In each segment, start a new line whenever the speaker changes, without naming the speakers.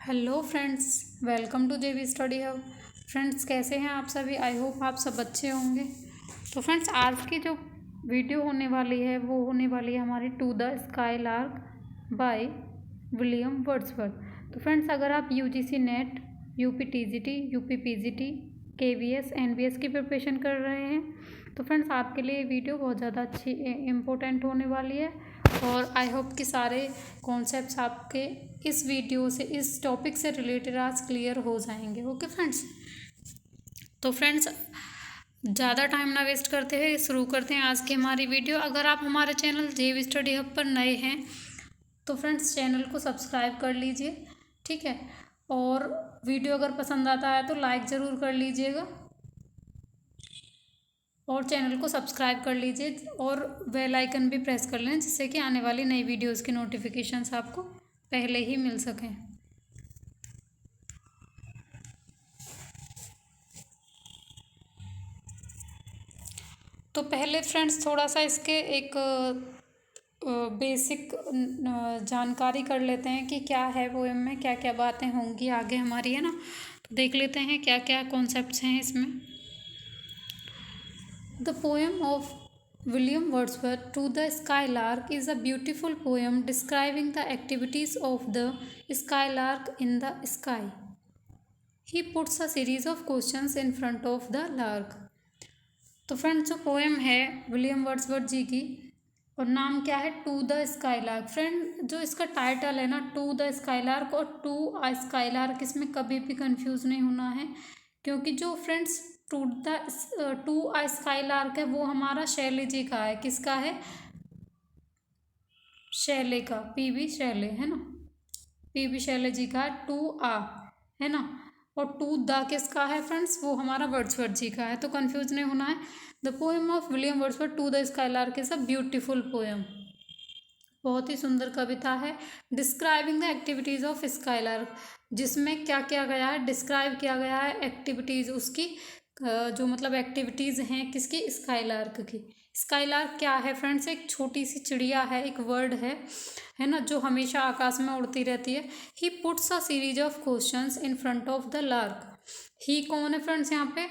Hello friends, welcome to जेवी study hub. Friends, कैसे हैं आप सभी? आई होप आप सब अच्छे होंगे। तो फ्रेंड्स, आज की जो वीडियो होने वाली है वो होने वाली है हमारी to the sky lark by William Wordsworth. तो फ्रेंड्स, अगर आप UGC NET, UP TGT, UP PGT, KVS, NBS की प्रिपरेशन कर रहे हैं तो फ्रेंड्स आपके लिए ये वीडियो बहुत ज़्यादा अच्छी इम्पोर्टेंट होने वाली है। और आई होप कि सारे कॉन्सेप्ट्स आपके इस वीडियो से, इस टॉपिक से रिलेटेड आज क्लियर हो जाएंगे। ओके फ्रेंड्स, तो फ्रेंड्स ज़्यादा टाइम ना वेस्ट करते हुए शुरू करते हैं आज की हमारी वीडियो। अगर आप हमारे चैनल जेवी स्टडी हब पर नए हैं तो फ्रेंड्स चैनल को सब्सक्राइब कर लीजिए, ठीक है। और वीडियो अगर पसंद आता है तो लाइक ज़रूर कर लीजिएगा और चैनल को सब्सक्राइब कर लीजिए और बेल आइकन भी प्रेस कर लें, जिससे कि आने वाली नई वीडियोस की नोटिफिकेशंस आपको पहले ही मिल सकें। तो पहले फ्रेंड्स थोड़ा सा इसके एक बेसिक जानकारी कर लेते हैं कि क्या है पोएम में, क्या क्या बातें होंगी आगे हमारी, है ना। तो देख लेते हैं क्या क्या कॉन्सेप्ट्स हैं इसमें। The poem of William Wordsworth to the Skylark is a beautiful poem describing the activities of the skylark in the sky. He puts a series of questions in front of the lark. तो friends, जो poem है William Wordsworth जी की, और नाम क्या है? To the skylark. Friend, जो इसका टाइटल है ना, टू द स्काईलार्क और टू अ स्काईलार्क, इसमें कभी भी कंफ्यूज नहीं होना है, क्योंकि जो फ्रेंड्स टू अ स्काईलार्क है वो हमारा शैले जी का है। किसका है? शैले का, पीवी शैले, है ना। पीवी शैले जी का है टू आ, है ना। और टू द किसका है फ्रेंड्स? वो हमारा वर्ड्सवर्थ जी का है, तो कंफ्यूज नहीं होना है। The poem of William Wordsworth to the skylark is a beautiful poem. बहुत ही सुंदर कविता है। Describing the activities of skylark, जिसमें क्या किया गया है? डिस्क्राइब किया गया है एक्टिविटीज़ उसकी, जो मतलब एक्टिविटीज़ हैं किसकी? स्काईलार्क की। स्काईलार्क क्या है फ्रेंड्स? एक छोटी सी चिड़िया है, एक वर्ड है ना, जो हमेशा आकाश में उड़ती रहती है। He puts a series of questions in front of the lark. He कौन है फ्रेंड्स? यहाँ पे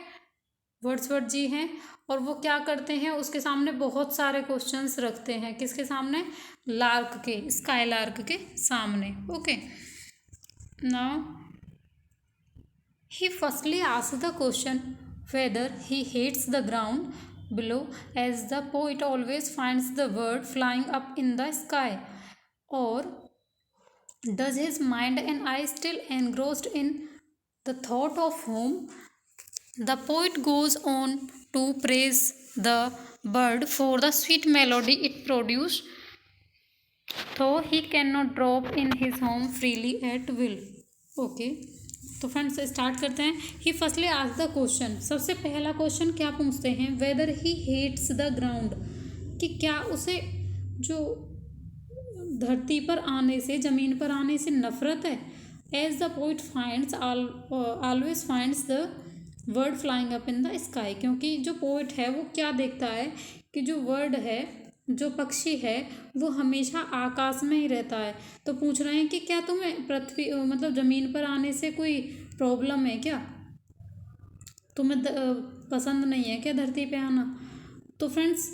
वर्ड्सवर्थ जी हैं, और वो क्या करते हैं? उसके सामने बहुत सारे क्वेश्चंस रखते हैं। किसके सामने? लार्क के, स्काई लार्क के सामने। Okay, now he firstly asks the question whether he hates the ground below, as the poet always finds the bird flying up in the sky, or does his mind and eye still engrossed in the thought of home? The poet goes on to praise the bird for the sweet melody it produces, though he cannot drop in his home freely at will. Okay, तो friends start करते हैं। He firstly ask the question, सबसे पहला question क्या पूछते हैं? Whether he hates the ground, कि क्या उसे जो धरती पर आने से, जमीन पर आने से नफरत है। As the poet finds always finds the word flying up in the sky, क्योंकि जो पोइट है वो क्या देखता है कि जो वर्ड है, जो पक्षी है, वो हमेशा आकाश में ही रहता है। तो पूछ रहे हैं कि क्या तुम्हें पृथ्वी मतलब ज़मीन पर आने से कोई प्रॉब्लम है क्या? तुम्हें पसंद नहीं है क्या धरती पे आना? तो फ्रेंड्स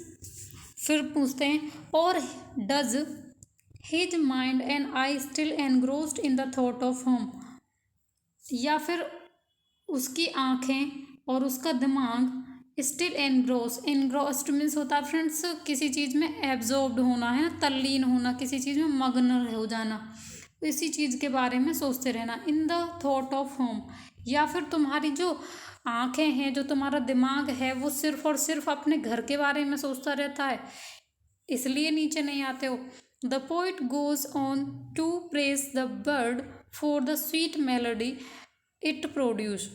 फिर पूछते हैं, और does his mind and I still engrossed in the thought of home, या फिर उसकी आँखें और उसका दिमाग स्टिल एनग्रोस्ड मीन्स होता है फ्रेंड्स किसी चीज़ में एब्जॉर्ब्ड होना, है ना, तल्लीन होना, किसी चीज़ में मग्न हो जाना, इसी चीज़ के बारे में सोचते रहना। In the thought of home, या फिर तुम्हारी जो आँखें हैं, जो तुम्हारा दिमाग है, वो सिर्फ और सिर्फ अपने घर के बारे में सोचता रहता है, इसलिए नीचे नहीं आते हो। The poet goes on to praise the bird for the sweet melody it produce.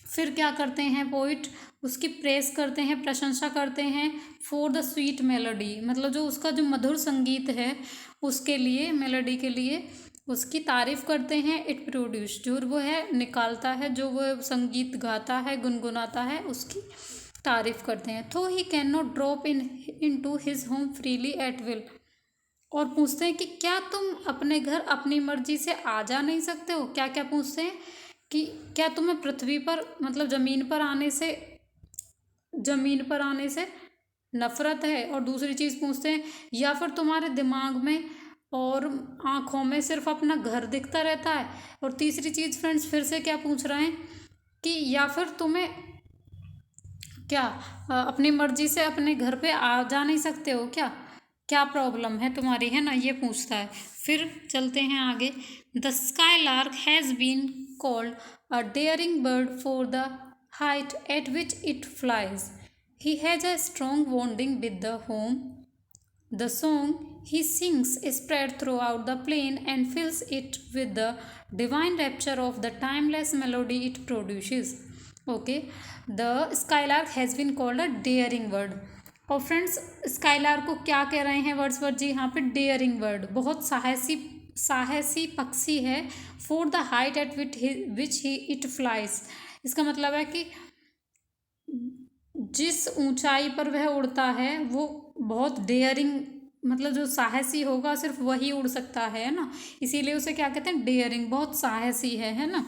फिर क्या करते हैं पोइट? उसकी प्रेस करते हैं, प्रशंसा करते हैं। फॉर द स्वीट मेलोडी, मतलब जो उसका जो मधुर संगीत है उसके लिए, मेलोडी के लिए उसकी तारीफ करते हैं। इट प्रोड्यूस, जो वो है निकालता है, जो वो संगीत गाता है, गुनगुनाता है, उसकी तारीफ करते हैं। तो he can not drop into his home freely at will, और पूछते हैं कि क्या तुम अपने घर अपनी मर्जी से आ जा नहीं सकते हो। क्या क्या पूछते हैं कि क्या तुम्हें पृथ्वी पर मतलब ज़मीन पर आने से नफरत है। और दूसरी चीज़ पूछते हैं या फिर तुम्हारे दिमाग में और आँखों में सिर्फ अपना घर दिखता रहता है। और तीसरी चीज़ फ्रेंड्स फिर से क्या पूछ रहे हैं कि या फिर तुम्हें क्या अपनी मर्जी से अपने घर पे आ जा नहीं सकते हो क्या, क्या प्रॉब्लम है तुम्हारी, है ना, ये पूछता है। फिर चलते हैं आगे। The skylark has been called a daring bird for the height at which it flies. He has a strong bonding with the home. The song he sings is spread throughout the plain and fills it with the divine rapture of the timeless melody it produces. Okay, the skylark has been called a daring bird. और friends skylark को क्या कह रहे हैं Wordsworth जी यहाँ पे, dairying bird, बहुत साहसी साहसी पक्षी है। For the height at which he it flies, इसका मतलब है कि जिस ऊंचाई पर वह उड़ता है वो बहुत डेयरिंग, मतलब जो साहसी होगा सिर्फ वही उड़ सकता है ना, इसीलिए उसे क्या कहते हैं, डेयरिंग, बहुत साहसी है ना।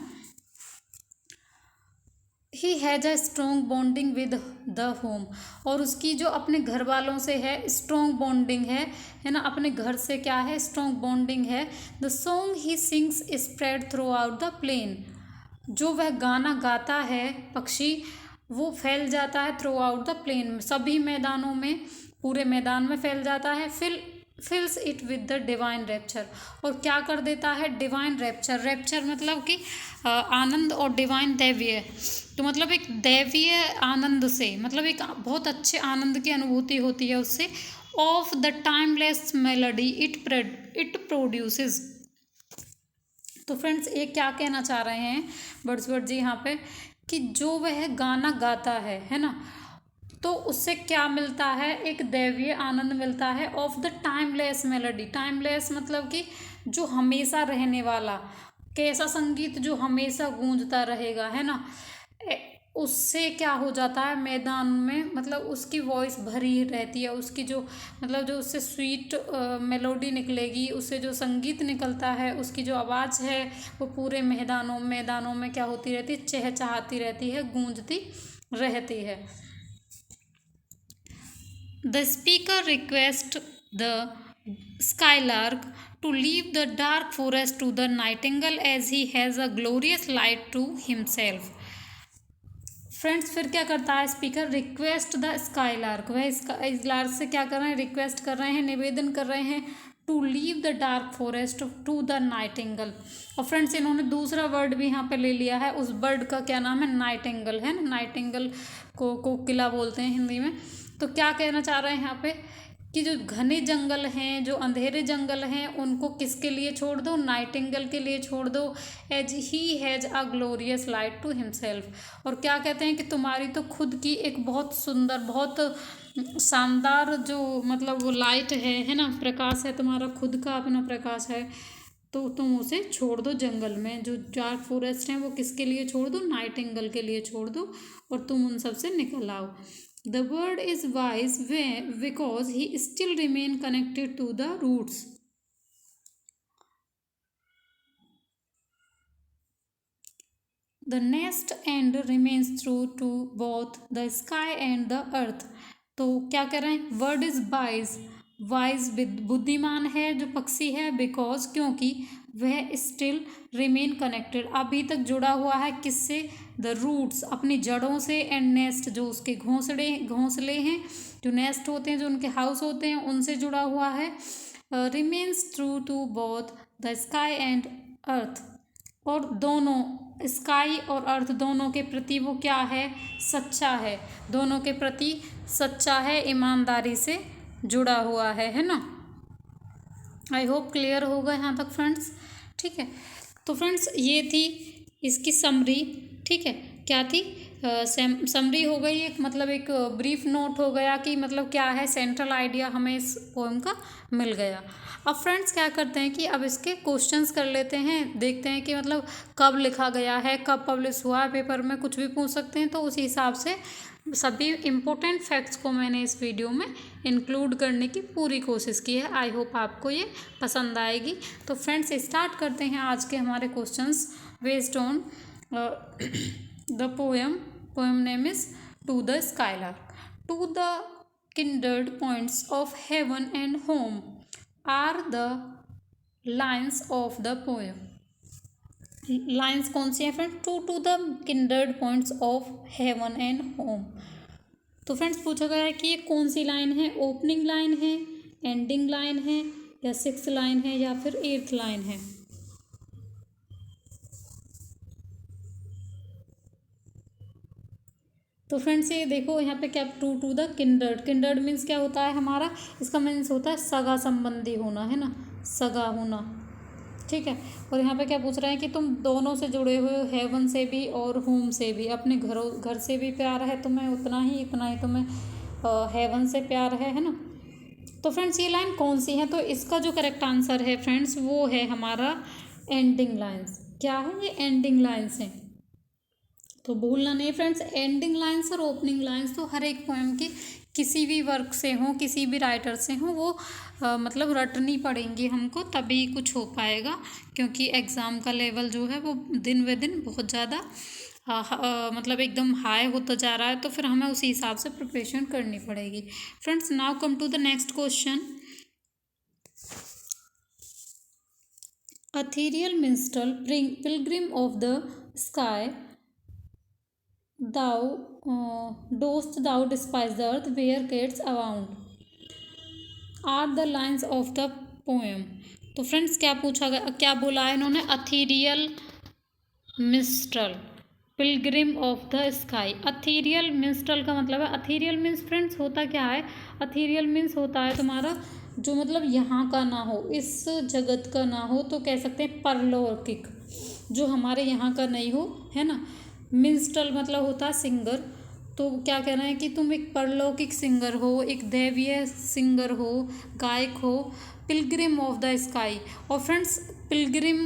He has a strong bonding with the home, और उसकी जो अपने घर वालों से है स्ट्रॉन्ग बॉन्डिंग है ना, अपने घर से क्या है, स्ट्रॉन्ग बॉन्डिंग है। The song he sings spread throughout the plain, जो वह गाना गाता है पक्षी वो फैल जाता है थ्रू आउट द प्लेन में, सभी मैदानों में, पूरे मैदान में फैल जाता है। Fills it with the divine rapture, और क्या कर देता है, डिवाइन रैप्चर, रैप्चर मतलब कि आनंद, और डिवाइन दैवीय, तो मतलब एक दैवीय आनंद से, मतलब एक बहुत अच्छे आनंद की अनुभूति होती है उससे। Of the timeless melody it produces. तो फ्रेंड्स ये क्या कहना चाह रहे हैं वर्ड्सवर्थ जी यहाँ पे, कि जो वह गाना गाता है ना, तो उससे क्या मिलता है, एक दैवीय आनंद मिलता है। Of the timeless melody, timeless मतलब कि जो हमेशा रहने वाला, कैसा संगीत जो हमेशा गूंजता रहेगा, है ना, उससे क्या हो जाता है मैदान में, मतलब उसकी वॉइस भरी रहती है, उसकी जो मतलब जो उससे स्वीट मेलोडी निकलेगी, उससे जो संगीत निकलता है, उसकी जो आवाज़ है वो पूरे मैदानों में क्या होती रहती है, चहचहाती रहती है, गूंजती रहती है। The speaker requests the skylark to leave the dark forest to the nightingale as he has a glorious light to himself. Friends फिर क्या करता है स्पीकर, रिक्वेस्ट द स्काईलार्क, वह स्काईलार्क से क्या कर रहे हैं, रिक्वेस्ट कर रहे हैं, निवेदन कर रहे हैं, to leave the dark forest to the nightingale. और फ्रेंड्स इन्होंने दूसरा वर्ड भी यहाँ पे ले लिया है, उस बर्ड का क्या नाम है, नाइटिंगल, है ना, नाइटिंगल को कोकिला बोलते हैं हिंदी में। तो क्या कहना चाह रहे हैं यहाँ पे कि जो घने जंगल हैं, जो अंधेरे जंगल हैं, उनको किसके लिए छोड़ दो, नाइटिंगेल के लिए छोड़ दो। As he has a glorious light to himself, और क्या कहते हैं कि तुम्हारी तो खुद की एक बहुत सुंदर, बहुत शानदार जो मतलब वो लाइट है ना, प्रकाश है, तुम्हारा खुद का अपना प्रकाश है, तो तुम उसे छोड़ दो जंगल में। जो डार्क फॉरेस्ट हैं वो किसके लिए छोड़ दो, नाइटिंगेल के लिए छोड़ दो, और तुम उन सब से निकल आओ। The bird is wise because he still remain connected to the roots. The nest end remains true to both the sky and the earth. तो क्या कर रहे हैं, वर्ड इज वाइज, वाइज बुद्धिमान है जो पक्षी है, बिकॉज क्योंकि वह स्टिल रिमेन कनेक्टेड, अभी तक जुड़ा हुआ है किससे, द रूट्स, अपनी जड़ों से, एंड नेस्ट, जो उसके घोंसले हैं, जो नेस्ट होते हैं, जो उनके हाउस होते हैं, उनसे जुड़ा हुआ है। Remains true to both the sky and earth, और दोनों स्काई और अर्थ दोनों के प्रति वो क्या है, सच्चा है, दोनों के प्रति सच्चा है, ईमानदारी से जुड़ा हुआ है ना। आई होप क्लियर होगा यहाँ तक फ्रेंड्स, ठीक है। तो फ्रेंड्स ये थी इसकी समरी, ठीक है, क्या थी, समरी हो गई एक, मतलब एक ब्रीफ नोट हो गया कि मतलब क्या है, सेंट्रल आइडिया हमें इस पोएम का मिल गया। अब फ्रेंड्स क्या करते हैं कि अब इसके क्वेश्चंस कर लेते हैं, देखते हैं कि मतलब कब लिखा गया है, कब पब्लिश हुआ है, पेपर में कुछ भी पूछ सकते हैं, तो उसी हिसाब से सभी इम्पोर्टेंट फैक्ट्स को मैंने इस वीडियो में इंक्लूड करने की पूरी कोशिश की है। आई होप आपको ये पसंद आएगी। तो फ्रेंड्स स्टार्ट करते हैं आज के हमारे questions based on the poem name is to the skylark. To the kindred points of heaven and home are the lines of the poem। Lines कौन सी है friends? To the kindred points of heaven and home। तो friends पूछा गया है कि ये कौन सी लाइन है? ओपनिंग लाइन है, एंडिंग लाइन है, या सिक्स्थ लाइन है, या फिर एट्थ लाइन है? तो फ्रेंड्स ये देखो यहाँ पे क्या, to the kindred. Kindred means क्या होता है हमारा? इसका मीन्स होता है सगा संबंधी होना, है ना, सगा होना, ठीक है। और यहाँ पे क्या पूछ रहा है कि तुम दोनों से जुड़े हुए हो, हेवन से भी और होम से भी। अपने घर से भी प्यार है तुम्हें इतना ही तुम्हें हेवन से प्यार है ना। तो फ्रेंड्स ये लाइन कौन सी है? तो इसका जो करेक्ट आंसर है फ्रेंड्स वो है हमारा एंडिंग लाइन्स। क्या है ये? एंडिंग लाइन्स हैं। तो भूलना नहीं फ्रेंड्स, एंडिंग लाइन्स और ओपनिंग लाइन्स तो हर एक पोएम की किसी भी वर्क से हो, किसी भी राइटर से हो, वो मतलब रटनी पड़ेंगी हमको, तभी कुछ हो पाएगा। क्योंकि एग्ज़ाम का लेवल जो है वो दिन ब दिन बहुत ज़्यादा मतलब एकदम हाई होता जा रहा है, तो फिर हमें उसी हिसाब से प्रिपरेशन करनी पड़ेगी। Friends now come to the next question. Ethereal minstrel pilgrim of the sky thou dost thou despise the earth where cats abound are the lines of the poem। तो फ्रेंड्स क्या पूछा गया, क्या बोला है इन्होंने? Ethereal minstrel pilgrim of the sky. Ethereal minstrel का मतलब है, अथीरियल मीन्स फ्रेंड्स होता क्या है? अथीरियल मीन्स होता है तुम्हारा जो मतलब यहाँ का ना हो, इस जगत का ना हो, तो कह सकते हैं परलौकिक, जो हमारे यहाँ का नहीं हो, है ना। मिंस्ट्रल मतलब होता है सिंगर। तो क्या कहना है कि तुम एक परलौकिक सिंगर हो, एक दैवीय सिंगर हो, गायक हो, पिलग्रिम ऑफ द स्काई। और फ्रेंड्स पिलग्रिम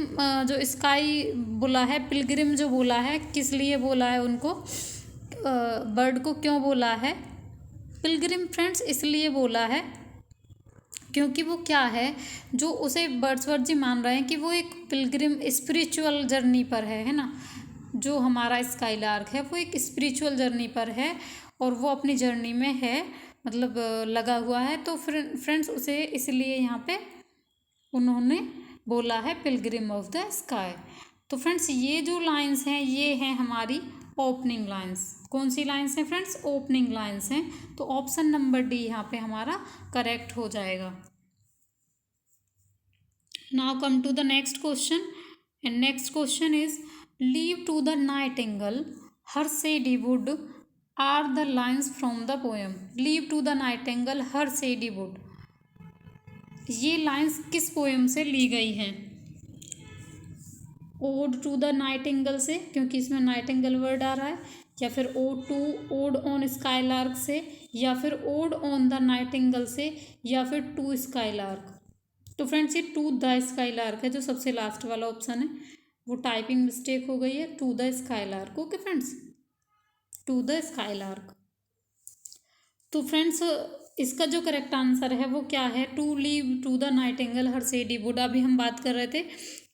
जो स्काई बोला है, पिलग्रिम जो बोला है, किस लिए बोला है उनको, बर्ड को क्यों बोला है पिलग्रिम? फ्रेंड्स इसलिए बोला है क्योंकि वो क्या है, जो उसे वर्ड्सवर्थ जी मान रहे हैं कि वो एक पिलग्रिम स्पिरिचुअल जर्नी पर है ना। जो हमारा स्काईलार्क है वो एक स्पिरिचुअल जर्नी पर है, और वो अपनी जर्नी में है, मतलब लगा हुआ है। तो फ्रेंड्स उसे इसलिए यहाँ पे उन्होंने बोला है पिलग्रिम ऑफ द स्काई। तो फ्रेंड्स ये जो लाइंस हैं ये हैं हमारी ओपनिंग लाइंस। कौन सी लाइंस हैं फ्रेंड्स? ओपनिंग लाइंस हैं। तो ऑप्शन नंबर डी यहाँ पे हमारा करेक्ट हो जाएगा। Now come to the next question, and next question is leave to the nightingale her shady wood are the lines from the poem. Leave to the nightingale her shady wood, ये lines किस poem से ली गई हैं? Odd to the Nightingale से, क्योंकि इसमें Nightingale word आ रहा है, या फिर ओड ऑन स्काईलार्क से, या फिर ओड ऑन द नाइटिंगेल से, या फिर टू स्काईलार्क। तो फ्रेंड्स ये टू द स्काईलार्क है, जो सबसे लास्ट वाला ऑप्शन है, वो टाइपिंग मिस्टेक हो गई है, to the skylark. Okay friends, to the skylark. तो फ्रेंड्स इसका जो करेक्ट आंसर है वो क्या है? To leave to the nightingale her shady wood. अभी हम बात कर रहे थे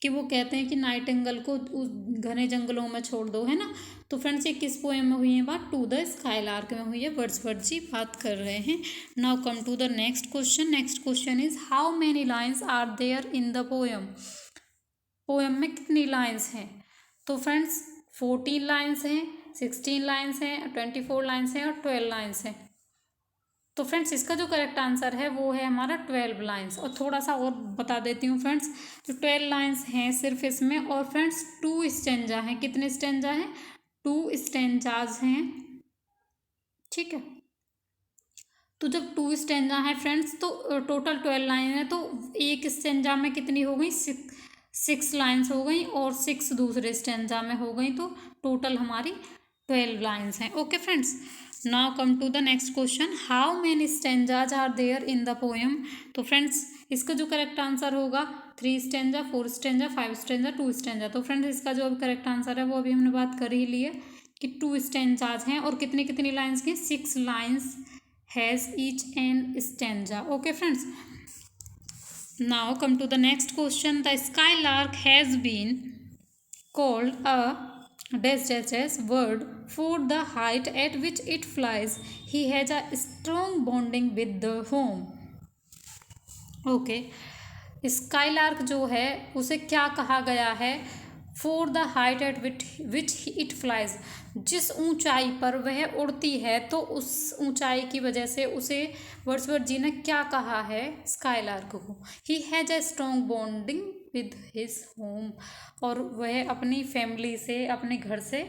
कि वो कहते हैं कि नाइटिंगेल को उस घने जंगलों में छोड़ दो, है ना। तो फ्रेंड्स ये किस पोएम में हुई है बात? टू द स्काईलार्क में हुई है, वर्ड्सवर्थ जी बात कर रहे हैं। Now come to the next question. Next question is how many lines are there in the poem. Poem में कितनी लाइन्स हैं? तो फ्रेंड्स 14 लाइन्स हैं, 16 लाइन्स हैं, 24 लाइन्स हैं, और 12 लाइन्स हैं। तो फ्रेंड्स इसका जो करेक्ट आंसर है वो है हमारा 12 लाइन्स। और थोड़ा सा और बता देती हूँ फ्रेंड्स, जो 12 लाइन्स हैं सिर्फ इसमें, और फ्रेंड्स 2 स्टेंजा हैं। कितने स्टेंजा हैं? 2 स्टेंजाज हैं, ठीक है। तो जब 2 स्टेंजा है फ्रेंड्स तो टोटल 12 लाइन है, तो एक स्टेंजा में कितनी हो गई? 6 लाइन्स हो गई, और 6 दूसरे स्टेंजा में हो गई, तो टोटल हमारी 12 लाइन्स हैं। Okay friends, now come to the next question, how many stanzas are there in the poem. तो फ्रेंड्स इसका जो करेक्ट आंसर होगा 3 स्टेंजा, 4 स्टेंजा, 5 स्टेंजा, 2 स्टेंजा। तो फ्रेंड्स इसका जो अभी करेक्ट आंसर है वो अभी हमने बात कर ही ली है कि 2 स्टेंजाज हैं और कितनी कितनी लाइन्स की 6 lines has each an stanza. Okay friends, now come to the next question. The skylark has been called a dash word for the height at which it flies. He has a strong bonding with the home. Okay, skylark जो है उसे क्या कहा गया है? For the height at which it flies, जिस ऊंचाई पर वह उड़ती है तो उस ऊंचाई की वजह से उसे वर्ड्सवर्थ जी ने क्या कहा है स्काईलार्क को? ही has a strong bonding with his home, और वह अपनी फैमिली से, अपने घर से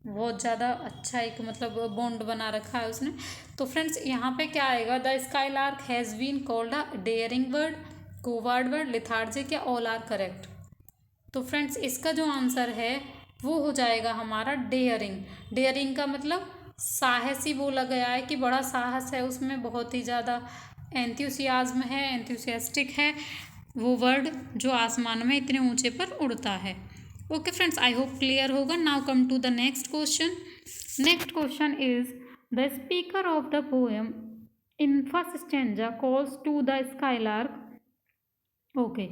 बहुत ज़्यादा अच्छा एक मतलब बॉन्ड बना रखा है उसने। तो फ्रेंड्स यहाँ पे क्या आएगा? The skylark has been called a daring word, coward word, lethargic या ऑल आर करेक्ट। तो फ्रेंड्स इसका जो आंसर है वो हो जाएगा हमारा डेयरिंग। डेयरिंग का मतलब साहसी बोला गया है कि बड़ा साहस है उसमें, बहुत ही ज़्यादा एंथुसियाज्म है, एंथुसियास्टिक है वो वर्ड जो आसमान में इतने ऊंचे पर उड़ता है। Okay friends, I hope clear होगा। Now come to the next question. Next question is the speaker of the poem in first stanza calls to the skylark. Okay,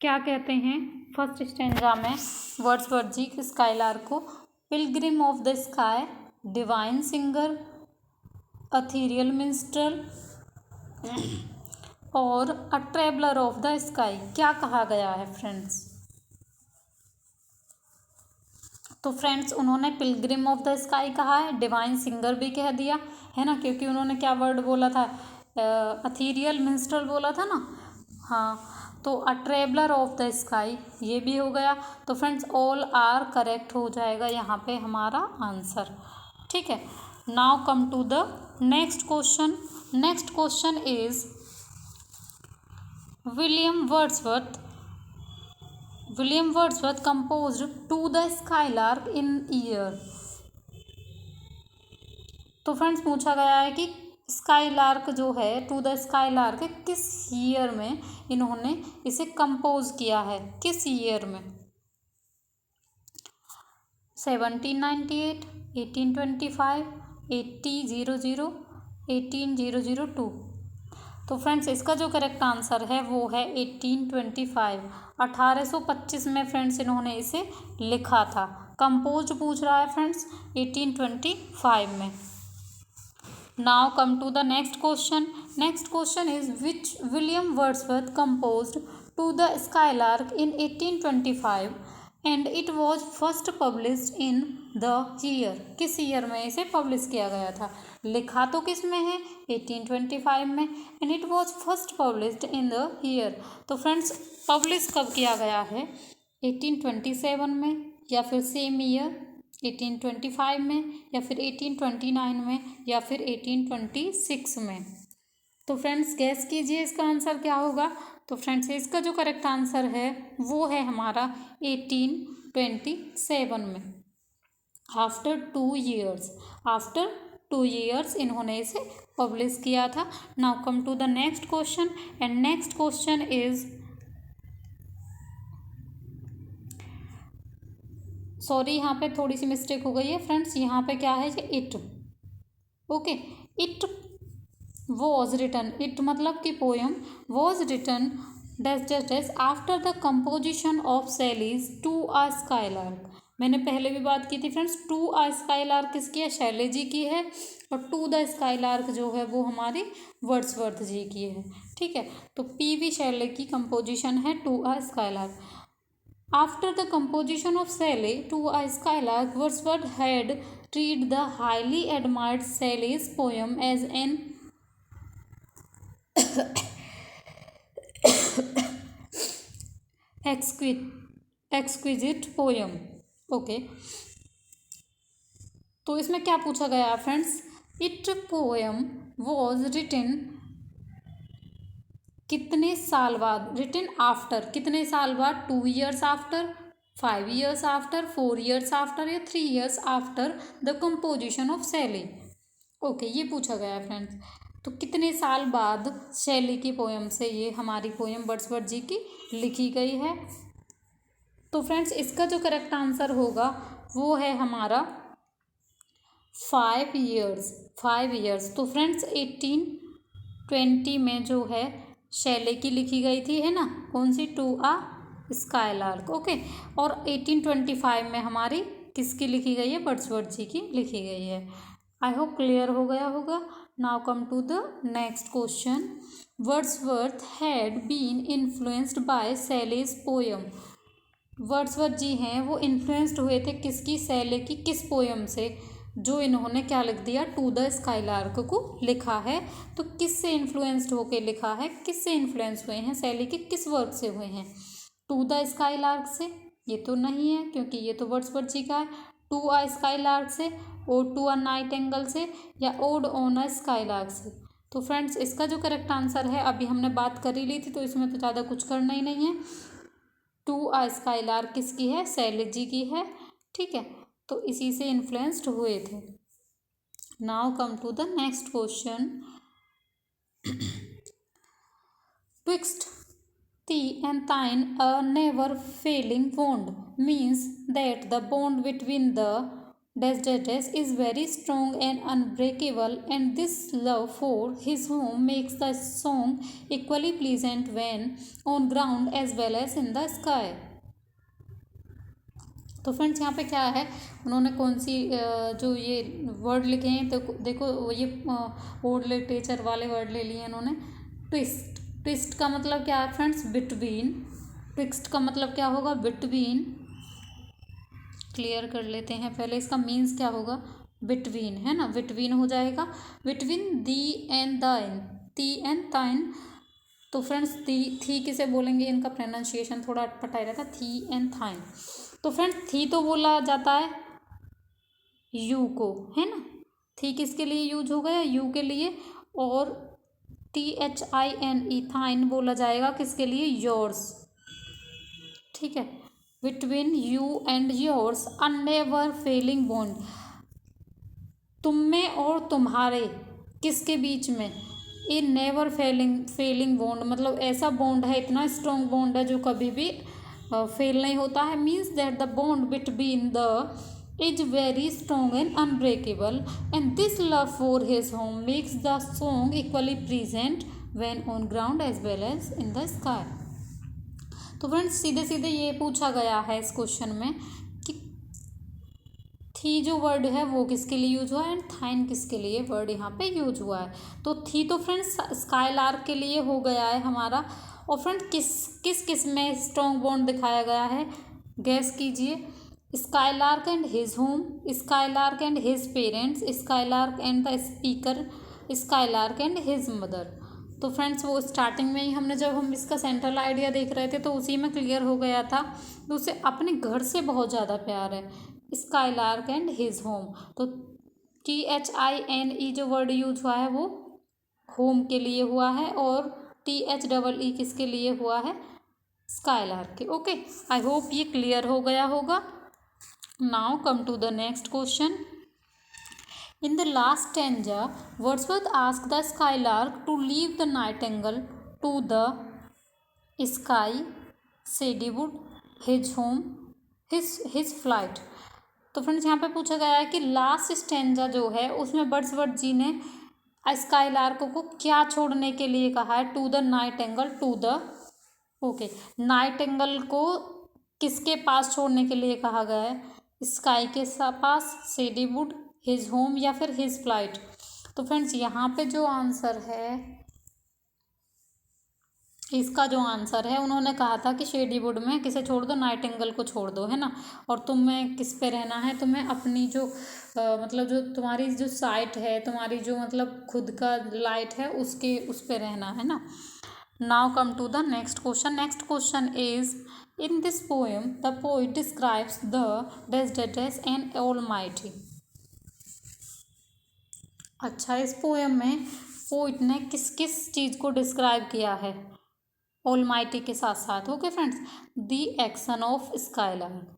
क्या कहते हैं फर्स्ट स्टेंजा में वर्ड्सवर्थ जी स्काईलार्क को? Pilgrim of the sky, divine singer, ethereal minstrel और a traveller of the sky, क्या कहा गया है फ्रेंड्स? तो फ्रेंड्स उन्होंने पिलग्रिम ऑफ द स्काई कहा है, डिवाइन सिंगर भी कह दिया है ना, क्योंकि उन्होंने क्या वर्ड बोला था? अथीरियल मिंस्ट्रल बोला था ना। हाँ, तो अ ट्रेवलर ऑफ द स्काई ये भी हो गया। तो फ्रेंड्स ऑल आर करेक्ट हो जाएगा यहाँ पे हमारा आंसर। ठीक है, now come to the next question. Next question is William Wordsworth composed to the skylark in year। तो फ्रेंड्स पूछा गया है कि स्काईलार्क जो है, टू द स्काईलार्क किस ईयर में इन्होंने इसे कंपोज किया है, किस ईयर में? 1798, 1825, 1800, 1802। तो फ्रेंड्स इसका जो करेक्ट आंसर है वो है 1825। 1825 में फ्रेंड्स इन्होंने इसे लिखा था। कंपोज पूछ रहा है फ्रेंड्स 1825 में। Now come to the next question. Next question is which William Wordsworth composed to the skylark in 1825 and it was first published in the year. किस ईयर में इसे पब्लिश किया गया था? लिखा तो किस में है? 1825 में, and it was first published in the year. तो फ्रेंड्स पब्लिश कब किया गया है? 1827 में, या फिर सेम ईयर 1825 में, या फिर 1829 में, या फिर 1826 में। तो फ्रेंड्स गैस कीजिए इसका आंसर क्या होगा? तो फ्रेंड्स इसका जो करेक्ट आंसर है वो है हमारा 1827 में। आफ्टर 2 ईयर्स इन्होंने इसे पब्लिश किया था। Now come to the next question, and next question is, sorry यहाँ पे थोड़ी सी मिस्टेक हो गई है फ्रेंड्स, यहाँ पे क्या है? It. Okay, it was written, it मतलब कि poem was written dash after the composition of Shelley's to a skylark. मैंने पहले भी बात की थी फ्रेंड्स, टू अ स्काईलार्क किसकी है? शैले जी की है, और टू द स्काईलार्क जो है वो हमारी वर्ड्सवर्थ जी की है। ठीक है, तो पी.वी. शैले की कंपोजिशन है to a skylark. After the composition of Shelley to a Skylark, Wordsworth had treated the highly admired Shelley's poem as an exquisite poem. Okay. तो इसमें क्या पूछा गया friends? It poem was written कितने साल बाद? रिटन आफ्टर कितने साल बाद? 2 years after, 5 years after, 4 years after, या 3 years after the composition of Shelley. Okay, ये पूछा गया है फ्रेंड्स। तो कितने साल बाद शैली की पोएम से ये हमारी पोएम वर्ड्सवर्थ जी की लिखी गई है? तो फ्रेंड्स इसका जो करेक्ट आंसर होगा वो है हमारा 5 years, 5 years। तो फ्रेंड्स 1820 में जो है शैले की लिखी गई थी, है ना, कौन सी, टू आ स्काईलार्क, ओके। और 1825 में हमारी किसकी लिखी गई है, वर्ड्सवर्थ जी की लिखी गई है। आई होप क्लियर हो गया होगा। Now come to the next question. Wordsworth had been influenced by Shelley's poem. Wordsworth ji हैं वो इन्फ्लुएंस्ड हुए थे किसकी, शैले की किस पोयम से, जो इन्होंने क्या लिख दिया, टू द स्काईलार्क को लिखा है। तो किस से इन्फ्लुएंस्ड होके लिखा है, किस से इन्फ्लुएंस हुए हैं, शैले के किस वर्क से हुए हैं, टू द स्काईलार्क से, ये तो नहीं है क्योंकि ये तो वर्ड्सवर्थ जी का है। टू अ स्काईलार्क से, ओड टू अ नाइटिंगेल से, या ओड ऑन अ स्काईलार्क से। तो फ्रेंड्स इसका जो करेक्ट आंसर है, अभी हमने बात कर ही ली थी तो इसमें तो ज़्यादा कुछ करना ही नहीं है। टू अ स्काईलार्क किसकी है, शैलेश जी की है, ठीक है। तो इसी से इन्फ्लुएंस्ड हुए थे। Now come to the next question. Twixt thee and thine a never failing bond means that the bond between the dash dash dash is very strong and unbreakable, and this love for his home makes the song equally pleasant when on ground as well as in the sky। तो friends यहाँ पे क्या है, उन्होंने कौन सी जो ये word लिखे हैं, तो देखो ये वर्ड लिटरेचर वाले वर्ड ले लिए इन्होंने। ट्विस्ट, ट्विस्ट का मतलब क्या है फ्रेंड्स, बिटवीन। ट्विक्स्ट का मतलब क्या होगा, बिटवीन। क्लियर कर लेते हैं पहले, इसका मीन्स क्या होगा, बिटवीन, है ना, बिटवीन हो जाएगा। बिटवीन दी एंड दाइन, ती एंड ताइन। तो फ्रेंड्स थी किसे बोलेंगे, इनका प्रोनाउंसिएशन थोड़ा अटपटा रहता, थी एंड थाइन। तो फ्रेंड्स थी तो बोला जाता है यू को, है ना, थी किसके लिए यूज हो गया, यू के लिए। और THINE थाइन बोला जाएगा किसके लिए, योर्स, ठीक है। Between you and yours a never failing bond, तुम में और तुम्हारे किसके बीच में, ए नेवर फेलिंग बॉन्ड, मतलब ऐसा बॉन्ड है, इतना स्ट्रॉन्ग बॉन्ड है जो कभी भी फेल नहीं होता है। Means that the bond between the is very strong and unbreakable, and this love for his home makes the song equally present when on ground as well as in the sky। तो friends सीधे सीधे ये पूछा गया है इस question में कि थी जो वर्ड है वो किसके लिए यूज हुआ है, एंड थाइन किसके लिए वर्ड यहाँ पे यूज हुआ है। तो थी तो फ्रेंड्स स्काईलार्क के लिए हो गया है हमारा। और फ्रेंड किस किस किस में स्ट्रॉन्ग बॉन्ड दिखाया गया है, गैस कीजिए। Skylark and his home, skylark and his parents, skylark and the speaker, skylark and his mother. तो फ्रेंड्स वो स्टार्टिंग में ही हमने जब हम इसका सेंट्रल आइडिया देख रहे थे तो उसी में क्लियर हो गया था। तो उसे अपने घर से बहुत ज़्यादा प्यार है, स्काईलार्क एंड हिज होम। तो THINE जो वर्ड यूज हुआ है वो होम के लिए हुआ है, और THEE किसके लिए हुआ है, स्काईलार्क के। ओके, आई होप ये क्लियर हो गया होगा। Now come to the next question. In the last stanza, Wordsworth asks the skylark to leave the nightingale to the sky, Shadywood, his home, his flight। तो friends यहाँ पे पूछा गया है कि लास्ट स्टेंजा जो है उसमें वर्ड्सवर्थ जी ने स्काईलार्क को क्या छोड़ने के लिए कहा है, to the nightingale, to the, okay, nightingale को किसके पास छोड़ने के लिए कहा गया है, स्काई के पास, शेडीवुड, हिज होम, या फिर हिज फ्लाइट। तो फ्रेंड्स यहाँ पे जो आंसर है, इसका जो आंसर है, उन्होंने कहा था कि शेडीवुड में किसे छोड़ दो, नाइटिंगेल को छोड़ दो, है ना। और तुम्हें किस पे रहना है, तुम्हें अपनी जो मतलब जो तुम्हारी जो साइट है, तुम्हारी जो मतलब खुद का लाइट है उसके उस पे रहना है ना। Now come to the next question. Next question is, in this poem the poet describes the dash dash dash and almighty। अच्छा, इस पोएम में पोइट ने किस किस चीज़ को डिस्क्राइब किया है, ऑलमाइटी के साथ साथ। Okay friends, the action of skylark,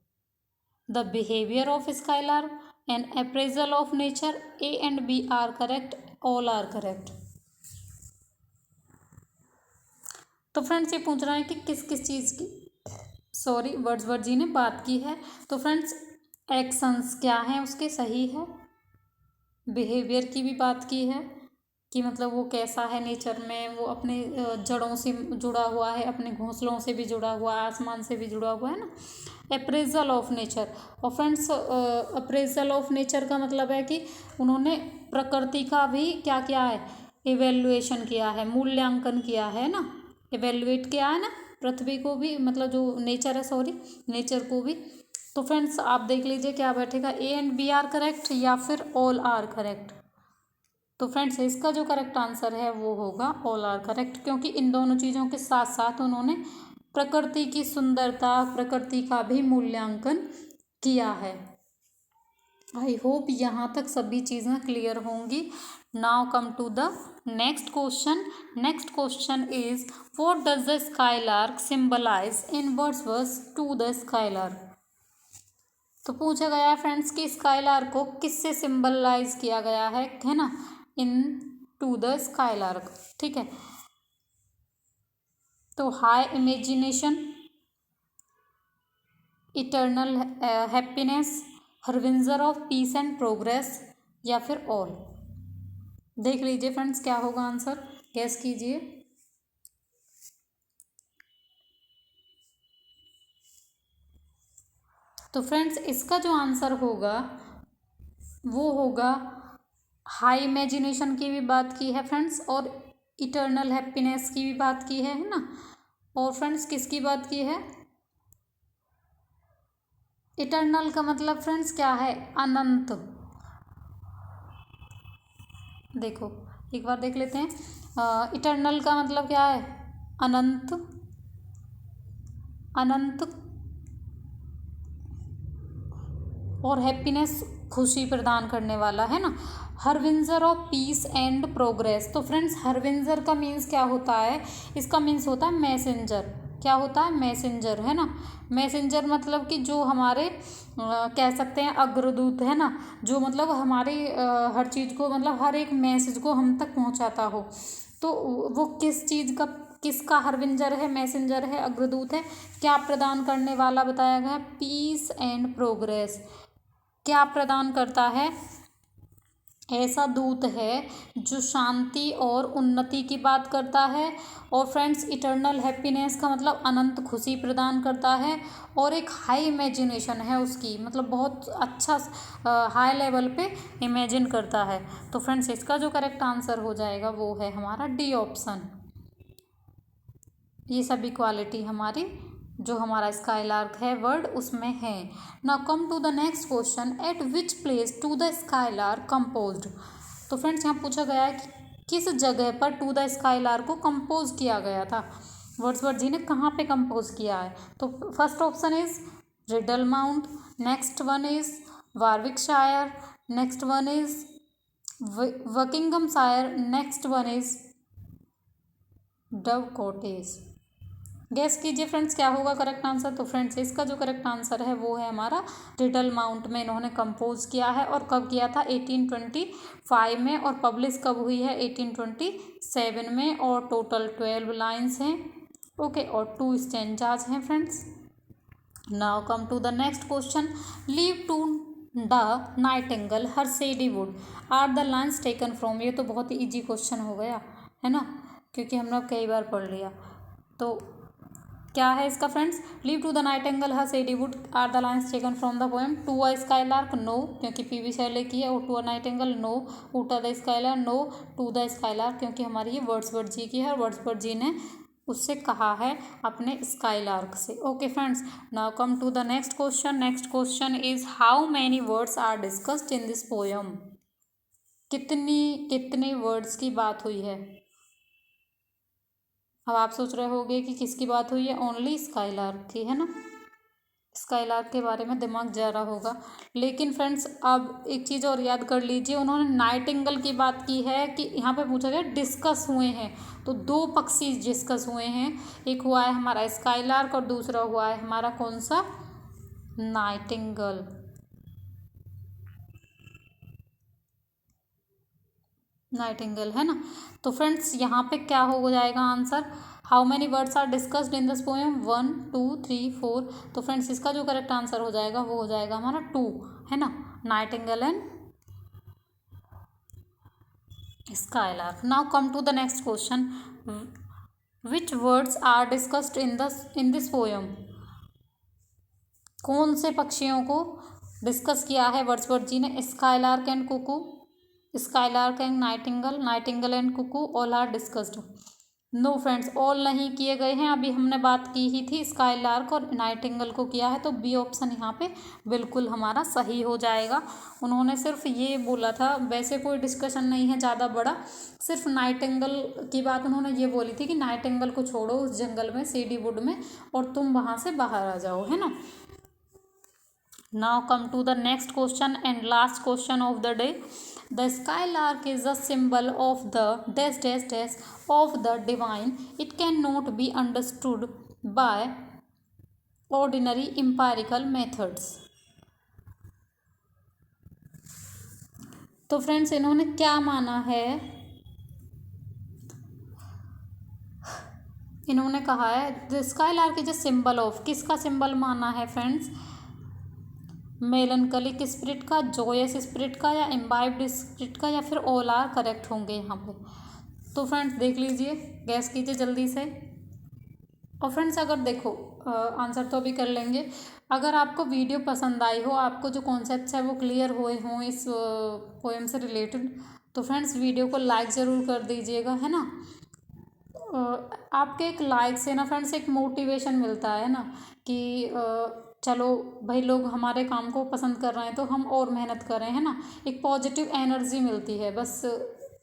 the behaviour of skylark, and appraisal of nature. A and B are correct, all are correct. तो फ्रेंड्स ये पूछ रहा है कि किस किस चीज़ की, सॉरी, वर्ड्सवर्थ जी ने बात की है। तो फ्रेंड्स एक्शंस क्या हैं उसके, सही है। बिहेवियर की भी बात की है कि मतलब वो कैसा है नेचर में, वो अपने जड़ों से जुड़ा हुआ है, अपने घोंसलों से भी जुड़ा हुआ है, आसमान से भी जुड़ा हुआ है ना। अप्रेजल ऑफ नेचर, और फ्रेंड्स अप्रेजल ऑफ नेचर का मतलब है कि उन्होंने प्रकृति का भी क्या किया है, इवेल्युएशन किया है, मूल्यांकन किया है ना, इवेल्युएट किया है ना पृथ्वी को भी, मतलब जो नेचर है, सॉरी नेचर को भी। तो फ्रेंड्स आप देख लीजिए क्या बैठेगा, A and B are correct या फिर ऑल आर करेक्ट। तो फ्रेंड्स इसका जो करेक्ट आंसर है वो होगा ऑल आर करेक्ट, क्योंकि इन दोनों चीज़ों के साथ साथ उन्होंने प्रकृति की सुंदरता, प्रकृति का भी मूल्यांकन किया है। आई होप यहाँ तक सभी चीज़ें क्लियर होंगी। Now come to the next question. Next question is what does the skylark symbolize in Wordsworth to the skylark. तो पूछा गया है फ्रेंड्स कि स्काईलार्क को किससे सिंबलाइज किया गया है ना, इन टू द स्काईलार्क, ठीक है। तो high imagination, eternal happiness, harbinger of peace and progress, या फिर ऑल। देख लीजिए फ्रेंड्स क्या होगा आंसर, गैस कीजिए। तो फ्रेंड्स इसका जो आंसर होगा वो होगा, हाई इमेजिनेशन की भी बात की है फ्रेंड्स, और इटर्नल हैप्पीनेस की भी बात की है ना। और फ्रेंड्स किसकी बात की है, इटर्नल का मतलब फ्रेंड्स क्या है, अनंत। देखो एक बार देख लेते हैं, इटर्नल का मतलब क्या है, अनंत, अनंत, और हैप्पीनेस खुशी प्रदान करने वाला है ना। हरविंजर ऑफ पीस एंड प्रोग्रेस, तो फ्रेंड्स हरविंजर का मीन्स क्या होता है, इसका मीन्स होता है मैसेंजर। क्या होता है, मैसेंजर, है ना। मैसेंजर मतलब कि जो हमारे कह सकते हैं अग्रदूत, है ना, जो मतलब हमारी हर चीज़ को, मतलब हर एक मैसेज को हम तक पहुंचाता हो। तो वो किस चीज़ का, किसका हरविंजर है, मैसेंजर है, अग्रदूत है, क्या प्रदान करने वाला बताया गया है, पीस एंड प्रोग्रेस। क्या प्रदान करता है, ऐसा दूत है जो शांति और उन्नति की बात करता है। और फ्रेंड्स इटर्नल हैप्पीनेस का मतलब अनंत खुशी प्रदान करता है, और एक हाई इमेजिनेशन है उसकी, मतलब बहुत अच्छा हाई लेवल पे इमेजिन करता है। तो फ्रेंड्स इसका जो करेक्ट आंसर हो जाएगा वो है हमारा डी ऑप्शन। ये सभी क्वालिटी हमारी जो हमारा स्काईलार्क है वर्ड उसमें है। Now come to the next question, at which place to the skylark composed. तो फ्रेंड्स यहाँ पूछा गया है कि किस जगह पर टू द स्काईलार्क को कंपोज किया गया था, वर्ड्सवर्थ जी ने कहाँ पे कंपोज किया है। तो first option is riddle mount, next one is Warwickshire, next one is Buckinghamshire, next one is Dove cottage. Gas कीजिए फ्रेंड्स क्या होगा करेक्ट आंसर। तो फ्रेंड्स इसका जो करेक्ट आंसर है वो है हमारा रिडल माउंट में इन्होंने कंपोज किया है। और कब किया था, 1825 में, और पब्लिश कब हुई है, 1827 में, और टोटल 12 लाइन्स हैं, ओके, और 2 स्टेंजाज हैं friends. Now come to the next question, leave to the nightingale her shady wood are the lines taken from. ये तो बहुत ही ईजी क्वेश्चन हो गया है ना, क्योंकि हम लोग कई बार पढ़ लिया। तो क्या है इसका friends, leave to the nightingale her shady wood are the lines taken from the poem to a skylark, no, क्योंकि पीवी शैले की है, और टू अ नाइटिंगेल नो, ऊटा the skylark no, to the skylark क्योंकि हमारी ये Wordsworth जी की है, और वर्ड्सवर्थ जी ने उससे कहा है अपने स्काईलार्क से। Okay friends, now come to the next question. Next question is how many words are discussed in this poem. कितने वर्ड्स की बात हुई है। अब आप सोच रहे होंगे कि किसकी बात हुई है, ओनली स्काईलार्क की, है ना। स्काईलार्क के बारे में दिमाग जा रहा होगा, लेकिन फ्रेंड्स अब एक चीज़ और याद कर लीजिए, उन्होंने नाइटिंगेल की बात की है कि यहाँ पे पूछा गया डिस्कस हुए हैं, तो 2 पक्षी डिस्कस हुए हैं, एक हुआ है हमारा स्काईलार्क और दूसरा हुआ है हमारा कौन सा, नाइटिंगेल। नाइटिंगेल, है ना। तो फ्रेंड्स यहाँ पे क्या हो जाएगा answer, how many words are discussed in this poem, 1 2 3 4। तो फ्रेंड्स इसका जो करेक्ट आंसर हो जाएगा वो हो जाएगा हमारा 2, है ना, Nightingale and Skylark. Now come to the next question. Which words are discussed in this poem? कौन से पक्षियों को डिस्कस किया है वर्ड्सवर्थ जी ने? Skylark and cuckoo, skylark and nightingale, nightingale and cuckoo, all are discussed. No friends, all नहीं किए गए हैं। अभी हमने बात की ही थी स्काईलार्क और नाइटिंगल को किया है, तो बी ऑप्शन यहाँ पे बिल्कुल हमारा सही हो जाएगा। उन्होंने सिर्फ ये बोला था, वैसे कोई डिस्कशन नहीं है ज़्यादा बड़ा, सिर्फ नाइटिंगल की बात उन्होंने ये बोली थी कि नाइटिंगल को छोड़ो उस जंगल में, सीडी वुड में, और तुम वहाँ से बाहर आ जाओ, है ना। Now come to the next question and last question of the day. The skylark is a symbol of the dash dash dash of the divine. It cannot be understood by ordinary empirical methods. तो friends इन्होंने क्या माना है? इन्होंने कहा है the skylark is a symbol of, किसका symbol माना है फ्रेंड्स? मेलनकलिक स्पिरिट का, जॉयस स्पिरिट का, या इम्बाइब्ड स्पिरिट का, या फिर ऑल आर करेक्ट होंगे यहाँ पे। तो फ्रेंड्स देख लीजिए, गैस कीजिए जल्दी से। और फ्रेंड्स अगर देखो आंसर तो अभी कर लेंगे, अगर आपको वीडियो पसंद आई हो, आपको जो कॉन्सेप्ट्स है वो क्लियर हुए हों इस पोएम से रिलेटेड, तो फ्रेंड्स वीडियो को लाइक ज़रूर कर दीजिएगा, है ना। आपके एक लाइक से ना फ्रेंड्स एक मोटिवेशन मिलता है ना कि चलो भाई लोग हमारे काम को पसंद कर रहे हैं तो हम और मेहनत करें, है ना। एक पॉजिटिव एनर्जी मिलती है, बस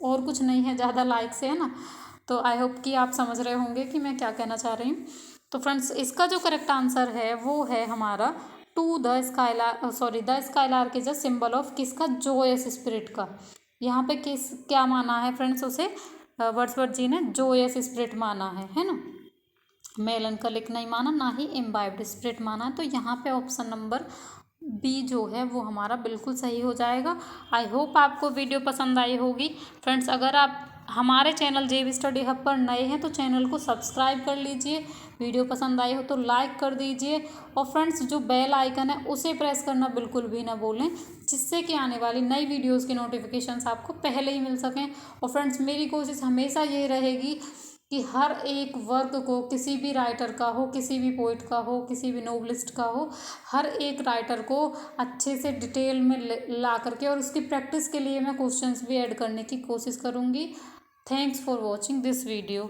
और कुछ नहीं है ज़्यादा लाइक से, है ना। तो आई होप कि आप समझ रहे होंगे कि मैं क्या कहना चाह रही हूँ। तो फ्रेंड्स इसका जो करेक्ट आंसर है वो है हमारा to the skylark, sorry the skylark is a symbol of, किसका? जॉयस स्पिरिट का। यहाँ पे किस क्या माना है फ्रेंड्स उसे? वर्ड्सवर्थ जी ने जॉयस स्पिरिट माना है ना। मेलनकलिक नहीं माना, ना ही इम्बाइब्ड स्पिरिट माना। तो यहाँ पे ऑप्शन नंबर बी जो है वो हमारा बिल्कुल सही हो जाएगा। आई होप आपको वीडियो पसंद आई होगी फ्रेंड्स। अगर आप हमारे चैनल जेबी स्टडी हब पर नए हैं तो चैनल को सब्सक्राइब कर लीजिए, वीडियो पसंद आई हो तो लाइक कर दीजिए, और फ्रेंड्स जो बेल आइकन है उसे प्रेस करना बिल्कुल भी ना भूलें, जिससे कि आने वाली नई वीडियोज़ की नोटिफिकेशंस आपको पहले ही मिल सकें। और फ्रेंड्स मेरी कोशिश हमेशा ये रहेगी कि हर एक वर्क को, किसी भी राइटर का हो, किसी भी पोइट का हो, किसी भी नोवेलिस्ट का हो, हर एक राइटर को अच्छे से डिटेल में ला करके और उसकी प्रैक्टिस के लिए मैं क्वेश्चंस भी ऐड करने की कोशिश करूँगी। Thanks for watching this video.